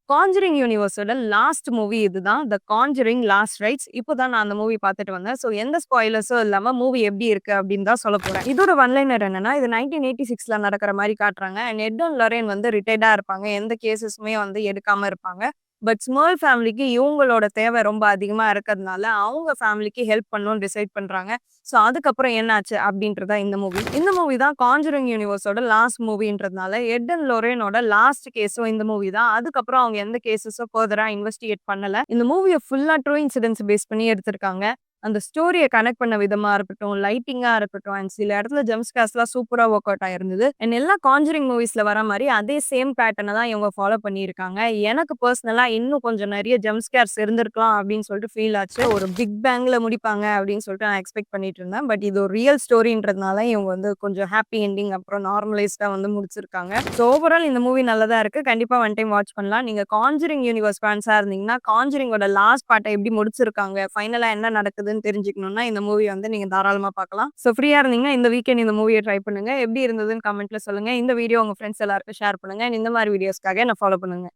Conjuring யூனிவர்ஸோட last movie இதுதான். த Conjuring last rights. இப்போ தான் நான் அந்த மூவி பார்த்துட்டு வந்தேன். ஸோ எந்த ஸ்பாய்லர்ஸும் இல்லாம மூவி எப்படி இருக்கு அப்படின்னு தான் சொல்லப் போறேன். இதோட ஒன்லைனர் என்னன்னா, இது 1986ல நடக்கிற மாரி காட்டுறாங்க. அண்ட் எட் அண்ட் லொரேன் வந்து ரிட்டயர்டா இருப்பாங்க. எந்த கேஸஸுமே வந்து எடுக்காம இருப்பாங்க. பட் ஸ்மால் ஃபேமிலிக்கு இவங்களோட தேவை ரொம்ப அதிகமா இருக்கிறதுனால, அவங்க ஃபேமிலிக்கு ஹெல்ப் பண்ணணும்னு டிசைட் பண்றாங்க. ஸோ அதுக்கப்புறம் என்னாச்சு அப்படின்றது தான் இந்த மூவி. இந்த மூவி தான் காஞ்சரிங் யூனிவர்ஸோட லாஸ்ட் மூவின்றதுனால, எட் அண்ட் லொரேனோட லாஸ்ட் கேஸும் இந்த மூவி தான். அதுக்கப்புறம் அவங்க எந்த கேஸஸும் ஃபர்தரா இன்வெஸ்டிகேட் பண்ணல. இந்த மூவிய ஃபுல்லா ட்ரூ இன்சிடென்ட்ஸ் பேஸ் பண்ணி எடுத்திருக்காங்க. அந்த ஸ்டோரிய கனெக்ட் பண்ண விதமா இருக்கட்டும், லைட்டிங்கா இருக்கட்டும், அண்ட் சில இடத்துல ஜம்ப் ஸ்கேர்ஸ்லாம் சூப்பரா வொர்க் அவுட் ஆயிருந்தது. அண்ட் எல்லா காஞ்சரிங் மூவிஸ்ல வர மாரி அதே சேம் பேட்டர்ன தான் இவங்க ஃபாலோ பண்ணியிருக்காங்க. எனக்கு பர்சனலா இன்னும் கொஞ்சம் நெறைய ஜம்ப் ஸ்கேர்ஸ் இருந்திருக்கலாம் அப்படின்னு சொல்லிட்டு ஃபீல் ஆச்சு. ஒரு பிக் பேங்ல முடிப்பாங்க அப்படின்னு சொல்லிட்டு நான் எக்ஸ்பெக்ட் பண்ணிட்டு இருந்தேன். பட் இது ஒரு ரியல் ஸ்டோரின்றதுனால இவங்க வந்து கொஞ்சம் ஹாப்பி எண்டிங் அப்புறம் நார்மலைஸ்டா வந்து முடிச்சிருக்காங்க. ஸோ ஓவரால் இந்த மூவி நல்லதா இருக்கு. கண்டிப்பா ஒன் டைம் வாட்ச் பண்ணலாம். நீங்க காஞ்சரிங் யூனிவர்ஸ் ஃபேன்ஸா இருந்தீங்கன்னா, காஞ்சரிங்கோட லாஸ்ட் பார்ட்ட எப்படி முடிச்சிருக்காங்க, ஃபைனலா என்ன நடக்குதுன்னு தெரிஞ்சுக்கணும்னா இந்த மூவி வந்து நீங்க தாராளமா பார்க்கலாம். ஸோ ஃப்ரீயா இருந்தீங்கன்னா இந்த வீக்கெண்ட் இந்த மூவிய ட்ரை பண்ணுங்க. எப்படி இருந்ததுன்னு கமெண்ட்ல சொல்லுங்க. இந்த வீடியோ உங்க ஃப்ரெண்ட்ஸ் எல்லாருக்கும் ஷேர் பண்ணுங்க. அண்ட் இந்த மாரி வீடியோஸ்க்காக என்ன ஃபாலோ பண்ணுங்க.